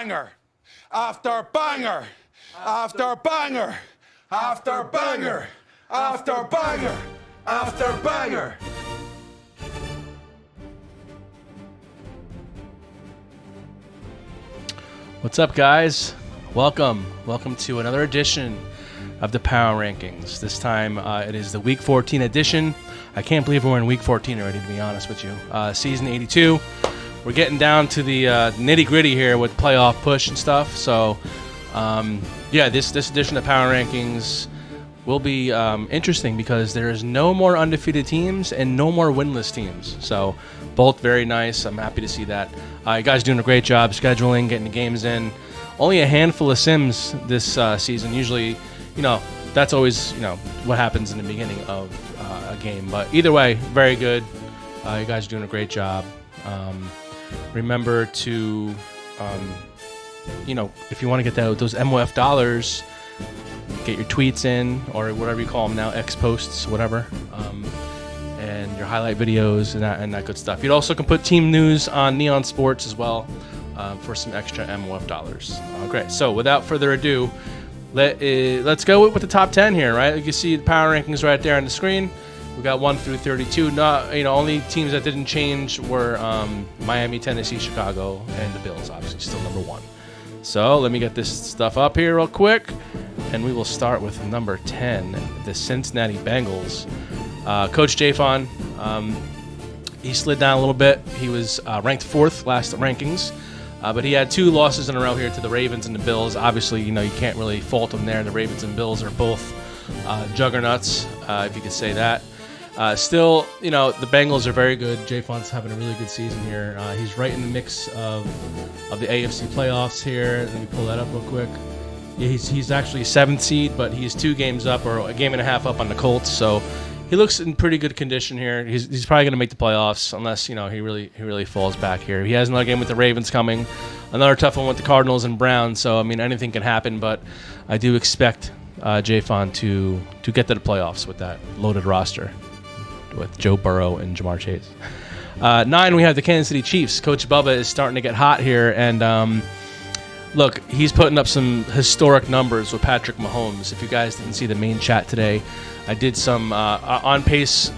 banger, after banger, after banger, after banger, after banger, after banger. What's up, guys? Welcome to another edition of the Power Rankings. This time it is the Week 14 edition. I can't believe we're in Week 14 already, to be honest with you. Season 82. We're getting down to the nitty-gritty here with playoff push and stuff. So, this edition of Power Rankings will be interesting because there is no more undefeated teams and no more winless teams. So, both very nice. I'm happy to see that. You guys doing a great job scheduling, getting the games in. Only a handful of sims this season. Usually, that's always, what happens in the beginning of a game. But either way, very good. You guys are doing a great job. Remember to, if you want to get those MOF dollars, get your tweets in, or whatever you call them now, X posts, whatever, and your highlight videos and that good stuff. You also can put team news on Neon Sports as well for some extra MOF dollars. Great. So without further ado, let's go with the top 10 here, right? You can see the power rankings right there on the screen. We got 1 through 32. Only teams that didn't change were Miami, Tennessee, Chicago, and the Bills. Obviously, still number 1. So let me get this stuff up here real quick, and we will start with number 10, the Cincinnati Bengals. Coach Jafon, he slid down a little bit. He was ranked 4th last rankings, but he had 2 losses in a row here to the Ravens and the Bills. Obviously, you can't really fault him there. The Ravens and Bills are both juggernauts, if you could say that. Still, the Bengals are very good. Jafon's having a really good season here. He's right in the mix of the AFC playoffs here. Let me pull that up real quick. Yeah, he's actually 7th seed, but he's 2 games up, or a game and a half up on the Colts. So he looks in pretty good condition here. He's probably going to make the playoffs unless he really falls back here. He has another game with the Ravens coming, another tough one with the Cardinals and Browns. So anything can happen, but I do expect Jafon to get to the playoffs with that loaded roster with Joe Burrow and Jamar Chase. 9, we have the Kansas City Chiefs. Coach Bubba is starting to get hot here, and look, he's putting up some historic numbers with Patrick Mahomes. If you guys didn't see the main chat today, I did some on pace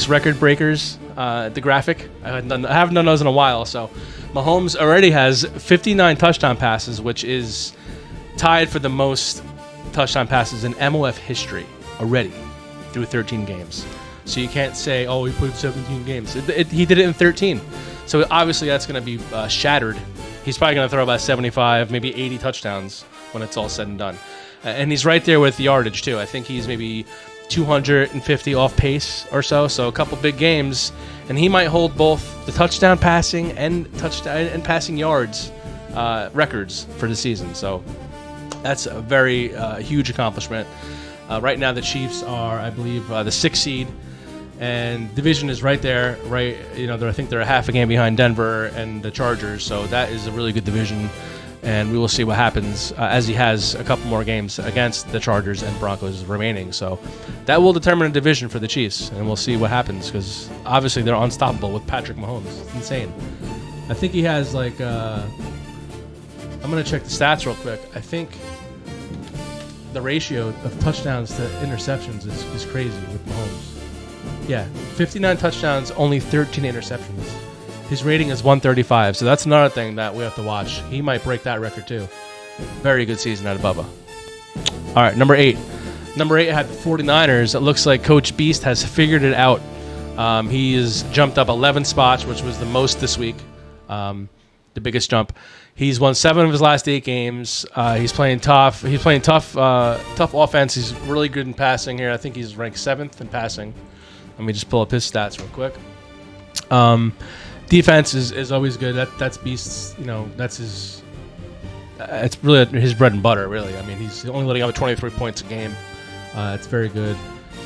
record breakers. The graphic, I haven't done those in a while. So Mahomes already has 59 touchdown passes, which is tied for the most touchdown passes in MOF history already through 13 games. So you can't say, oh, he played 17 games. He did it in 13. So obviously that's going to be shattered. He's probably going to throw about 75, maybe 80 touchdowns when it's all said and done. And he's right there with the yardage, too. I think he's maybe 250 off pace or so. So a couple big games. And he might hold both the touchdown passing and passing yards records for the season. So that's a very huge accomplishment. Right now the Chiefs are, I believe, the 6th seed. And division is right there, right? I think they're a half a game behind Denver and the Chargers, so that is a really good division. And we will see what happens as he has a couple more games against the Chargers and Broncos remaining. So that will determine a division for the Chiefs, and we'll see what happens because obviously they're unstoppable with Patrick Mahomes. It's insane. I think he has I'm going to check the stats real quick. I think the ratio of touchdowns to interceptions is crazy with Mahomes. Yeah, 59 touchdowns, only 13 interceptions. His rating is 135, so that's another thing that we have to watch. He might break that record too. Very good season out of Bubba. All right, number 8. Number 8 had the 49ers. It looks like Coach Beast has figured it out. He has jumped up 11 spots, which was the most this week, the biggest jump. He's won 7 of his last 8 games. He's playing tough. He's playing tough offense. He's really good in passing here. I think he's ranked 7th in passing. Let me just pull up his stats real quick. Defense is always good. That's Beast's. That's his. It's really his bread and butter. Really, he's only letting up 23 points a game. It's very good.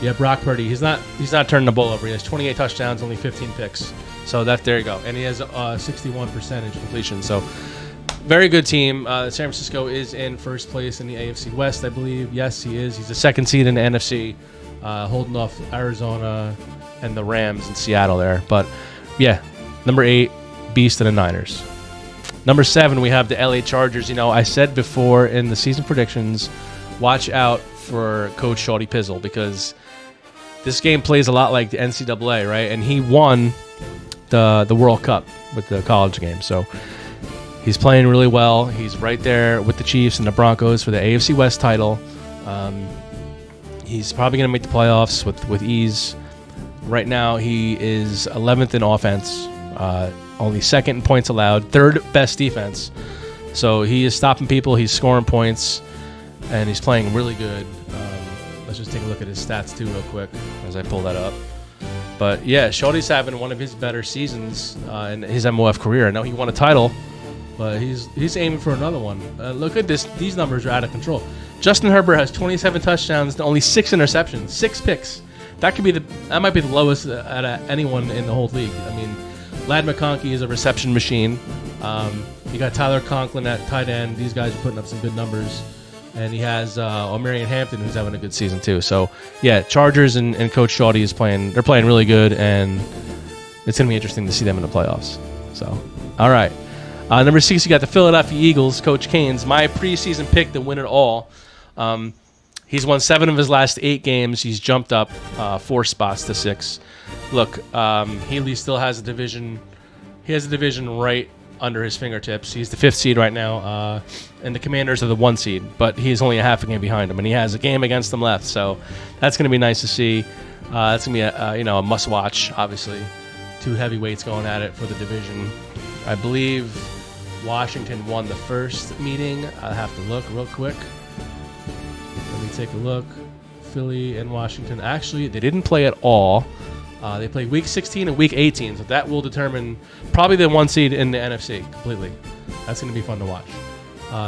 Yeah, Brock Purdy. He's not turning the ball over. He has 28 touchdowns, only 15 picks. So there you go. And he has 61% completion. So very good team. San Francisco is in first place in the AFC West, I believe. Yes, he is. He's the 2nd seed in the NFC, holding off Arizona and the Rams in Seattle there. But yeah, number 8, Beast and the Niners. Number 7, we have the LA Chargers. You know, I said before in the season predictions, watch out for Coach Shawty Pizzle, because this game plays a lot like the NCAA, right? And he won the World Cup with the college game. So he's playing really well. He's right there with the Chiefs and the Broncos for the AFC West title. He's probably going to make the playoffs with ease. Right now, he is 11th in offense, only 2nd in points allowed, 3rd best defense. So he is stopping people. He's scoring points, and he's playing really good. Let's just take a look at his stats, too, real quick, as I pull that up. But, yeah, Shawty's having one of his better seasons in his MOF career. I know he won a title, but he's aiming for another one. Look at this. These numbers are out of control. Justin Herbert has 27 touchdowns, only 6 interceptions, 6 picks. That might be the lowest out of anyone in the whole league. I mean, Ladd McConkey is a reception machine. You got Tyler Conklin at tight end. These guys are putting up some good numbers. And he has Omarion Hampton, who's having a good season too. So, yeah, Chargers and Coach Shawty is playing. They're playing really good, and it's going to be interesting to see them in the playoffs. So, all right. Number 6, you got the Philadelphia Eagles, Coach Canes. My preseason pick to win it all. He's won 7 of his last 8 games. He's jumped up 4 spots to 6. Look, Healy still has a division. He has a division right under his fingertips. He's the 5th seed right now, and the Commanders are the 1 seed. But he's only a half a game behind him, and he has a game against them left. So that's going to be nice to see. That's going to be a must-watch. Obviously, 2 heavyweights going at it for the division. I believe Washington won the first meeting. I have to look real quick. Let me take a look. Philly and Washington. Actually, they didn't play at all. They played Week 16 and Week 18, so that will determine probably the 1 seed in the NFC completely. That's going to be fun to watch.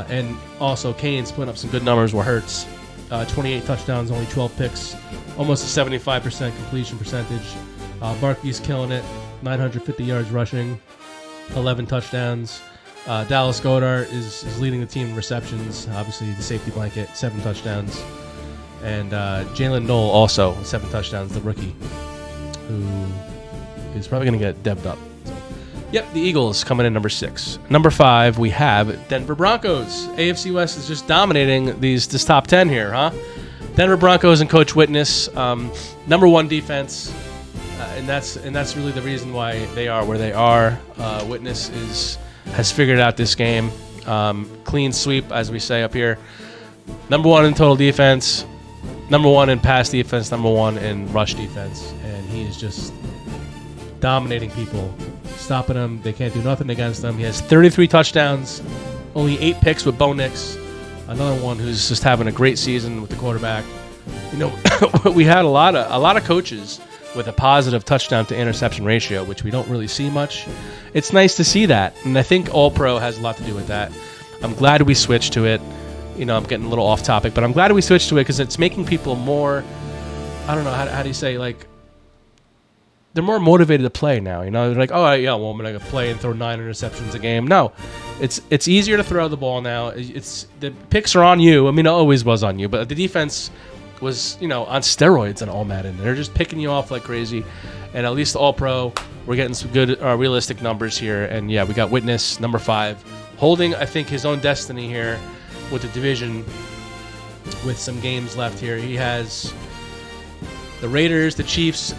And also, Canes putting up some good numbers where Hurts. 28 touchdowns, only 12 picks, almost a 75% completion percentage. Barkley's killing it, 950 yards rushing, 11 touchdowns. Dallas Goedert is leading the team in receptions, obviously the safety blanket, 7 touchdowns. And Jalen Noel also, 7 touchdowns, the rookie, who is probably going to get debbed up. So, yep, the Eagles coming in number 6. Number 5, we have Denver Broncos. AFC West is just dominating this top 10 here, huh? Denver Broncos and Coach Witness, number 1 defense, and that's really the reason why they are where they are. Witness has figured out this game. Clean sweep, as we say up here. Number 1 in total defense, number 1 in pass defense, number 1 in rush defense, and he is just dominating people, stopping them. They can't do nothing against them. He has 33 touchdowns, only 8 picks with Bo Nix, another one who's just having a great season with the quarterback. You know, we had a lot of coaches with a positive touchdown to interception ratio, which we don't really see much. It's nice to see that, and I think All-Pro has a lot to do with that. I'm glad we switched to it. You know, I'm getting a little off topic, but I'm glad we switched to it because it's making people more, I don't know, how do you say, like, they're more motivated to play now. You know, they're like, oh, yeah, well, I'm going to play and throw 9 interceptions a game. No, it's easier to throw the ball now. The picks are on you. I mean, it always was on you, but the defense was, you know, on steroids and all Madden. They're just picking you off like crazy. And at least All-Pro, we're getting some good realistic numbers here. And, yeah, we got Witness, number 5, holding, I think, his own destiny here with the division with some games left here. He has the Raiders, the Chiefs,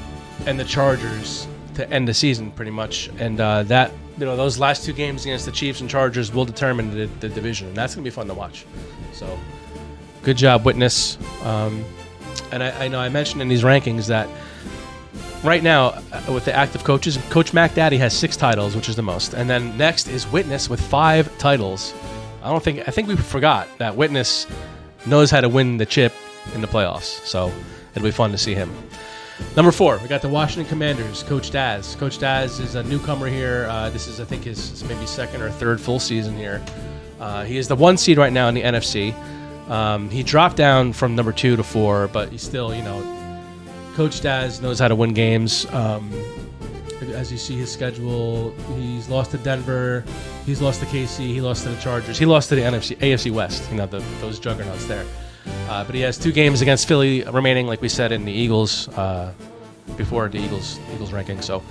and the Chargers to end the season pretty much. And that, you know, those last 2 games against the Chiefs and Chargers will determine the division. And that's going to be fun to watch. So good job, Witness. And I know I mentioned in these rankings that right now, with the active coaches, Coach Mac Daddy has 6 titles, which is the most. And then next is Witness with 5 titles. I think we forgot that Witness knows how to win the chip in the playoffs. So it'll be fun to see him. Number 4, we got the Washington Commanders, Coach Daz. Coach Daz is a newcomer here. This is, I think, his maybe 2nd or 3rd full season here. He is the 1 seed right now in the NFC. He dropped down from number 2 to 4, but he's still, you know, Coach Daz knows how to win games. As you see his schedule, he's lost to Denver, he's lost to KC, he lost to the Chargers, he lost to the AFC West, you know, those juggernauts there. But he has 2 games against Philly remaining, like we said, in the Eagles before the Eagles ranking. So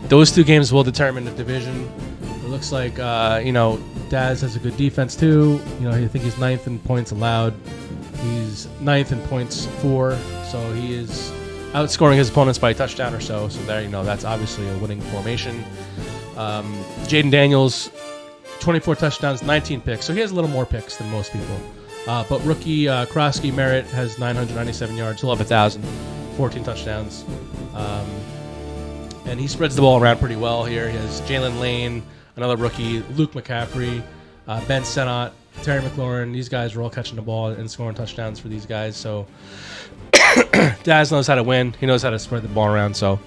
those 2 games will determine the division. It looks like Daz has a good defense too. I think he's 9th in points allowed. He's 9th in points for, so he is outscoring his opponents by a touchdown or so. So there, that's obviously a winning formation. Jaden Daniels, 24 touchdowns, 19 picks. So he has a little more picks than most people. But rookie Krosky Merritt has 997 yards. He'll have 1,000, 14 touchdowns. And he spreads the ball around pretty well here. He has Jalen Lane, another rookie, Luke McCaffrey, Ben Senat, Terry McLaurin. These guys are all catching the ball and scoring touchdowns for these guys. So Daz knows how to win. He knows how to spread the ball around. So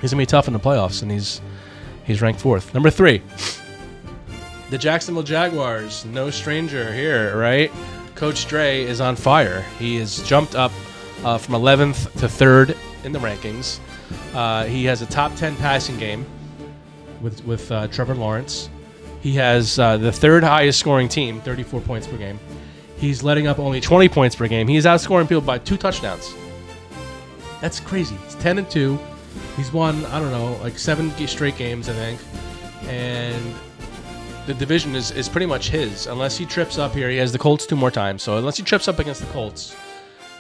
he's going to be tough in the playoffs, and he's ranked 4th. Number 3, the Jacksonville Jaguars. No stranger here, right? Coach Dre is on fire. He has jumped up from 11th to 3rd in the rankings. He has a top 10 passing game with Trevor Lawrence. He has the 3rd highest scoring team, 34 points per game. He's letting up only 20 points per game. He's outscoring people by 2 touchdowns. That's crazy. He's 10-2. He's won, 7 straight games, I think. And the division is pretty much his. Unless he trips up here, he has the Colts 2 more times. So unless he trips up against the Colts,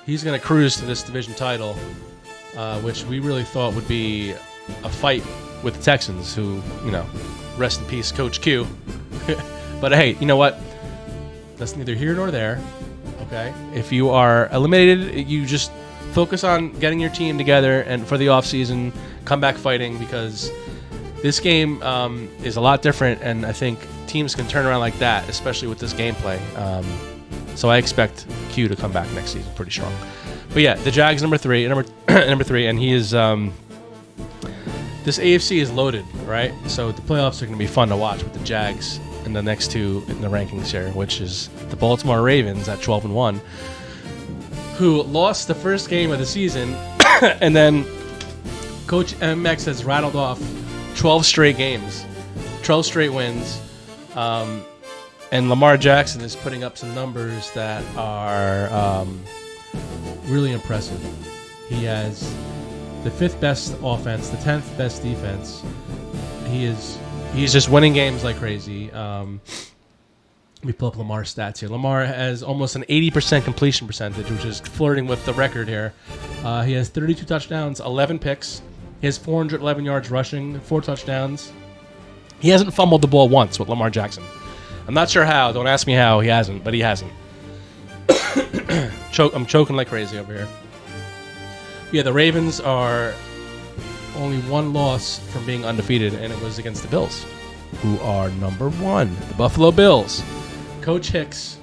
he's going to cruise to this division title, which we really thought would be a fight with the Texans, who, rest in peace, Coach Q. But hey, you know what? That's neither here nor there. Okay? If you are eliminated, you just focus on getting your team together and for the offseason, come back fighting, because this game is a lot different, and I think teams can turn around like that, especially with this gameplay. So I expect Q to come back next season pretty strong. But yeah, the Jags number 3, and he is. This AFC is loaded, right? So the playoffs are going to be fun to watch with the Jags and the next 2 in the rankings here, which is the Baltimore Ravens at 12-1, who lost the first game of the season, and then Coach MX has rattled off 12 straight games, 12 straight wins. And Lamar Jackson is putting up some numbers that are really impressive. He has the 5th best offense, the 10th best defense. He's just winning games like crazy. Let me pull up Lamar's stats here. Lamar has almost an 80% completion percentage, which is flirting with the record here. He has 32 touchdowns, 11 picks. He has 411 yards rushing, 4 touchdowns. He hasn't fumbled the ball once with Lamar Jackson. I'm not sure how. Don't ask me how he hasn't, but he hasn't. I'm choking like crazy over here. Yeah, the Ravens are only 1 loss from being undefeated, and it was against the Bills, who are number 1, the Buffalo Bills. Coach Hicks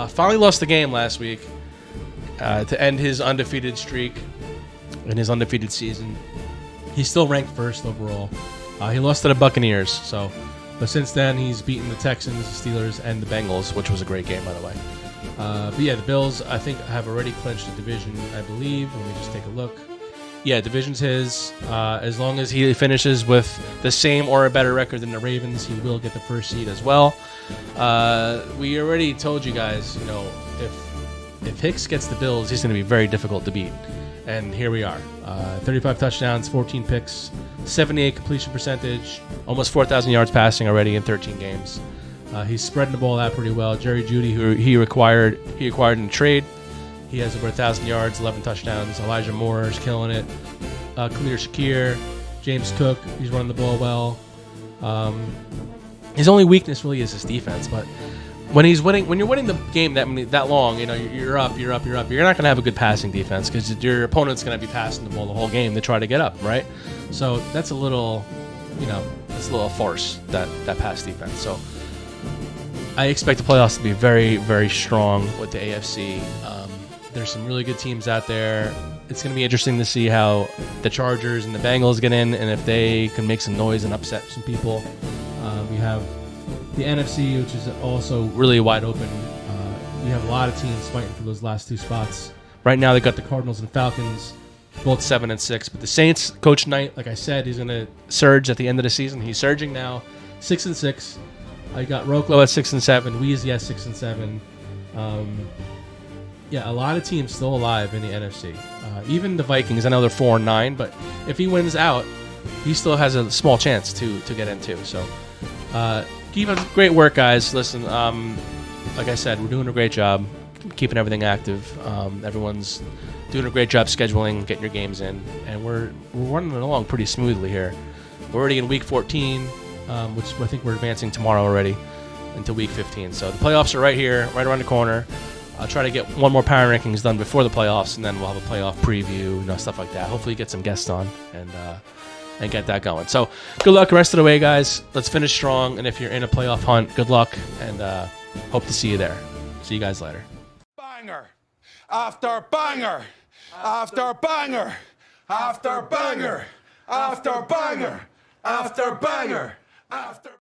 finally lost the game last week to end his undefeated streak in his undefeated season. He's still ranked 1st overall. He lost to the Buccaneers, but since then he's beaten the Texans, the Steelers, and the Bengals, which was a great game, by the way. But yeah, the Bills, I think, have already clinched the division, I believe. Let me just take a look. Yeah, division's his. As long as he finishes with the same or a better record than the Ravens, he will get the 1st seed as well. We already told you guys, if Hicks gets the Bills, he's going to be very difficult to beat. And here we are. 35 touchdowns, 14 picks, 78 completion percentage, almost 4,000 yards passing already in 13 games. He's spreading the ball out pretty well. Jerry Jeudy, who he acquired in trade, he has over 1,000 yards, 11 touchdowns. Elijah Moore is killing it. Khalil Shakir, James Cook, he's running the ball well. His only weakness really is his defense, but when you're winning the game that long, you're up. You're not going to have a good passing defense because your opponent's going to be passing the ball the whole game to try to get up, right? So that's a little farce, that pass defense. So I expect the playoffs to be very, very strong with the AFC. There's some really good teams out there. It's going to be interesting to see how the Chargers and the Bengals get in, and if they can make some noise and upset some people. We have the NFC, which is also really wide open. You have a lot of teams fighting for those last 2 spots. Right now, they got the Cardinals and Falcons, both 7-6. But the Saints, Coach Knight, like I said, he's going to surge at the end of the season. He's surging now, 6-6. I got Roklo at 6-7, Weezy at 6-7. Yeah, a lot of teams still alive in the NFC. Even the Vikings, I know they're 4-9, but if he wins out, he still has a small chance to get into. So keep up great work, guys. Listen, like I said, we're doing a great job keeping everything active. Everyone's doing a great job scheduling, getting your games in, and we're running along pretty smoothly here. We're already in week 14, which I think we're advancing tomorrow already into week 15. So the playoffs are right here, right around the corner. I'll try to get one more power rankings done before the playoffs, and then we'll have a playoff preview, stuff like that. Hopefully get some guests on and get that going. So good luck the rest of the way, guys. Let's finish strong, and if you're in a playoff hunt, good luck, and hope to see you there. See you guys later. Banger after banger after banger after banger after banger after banger after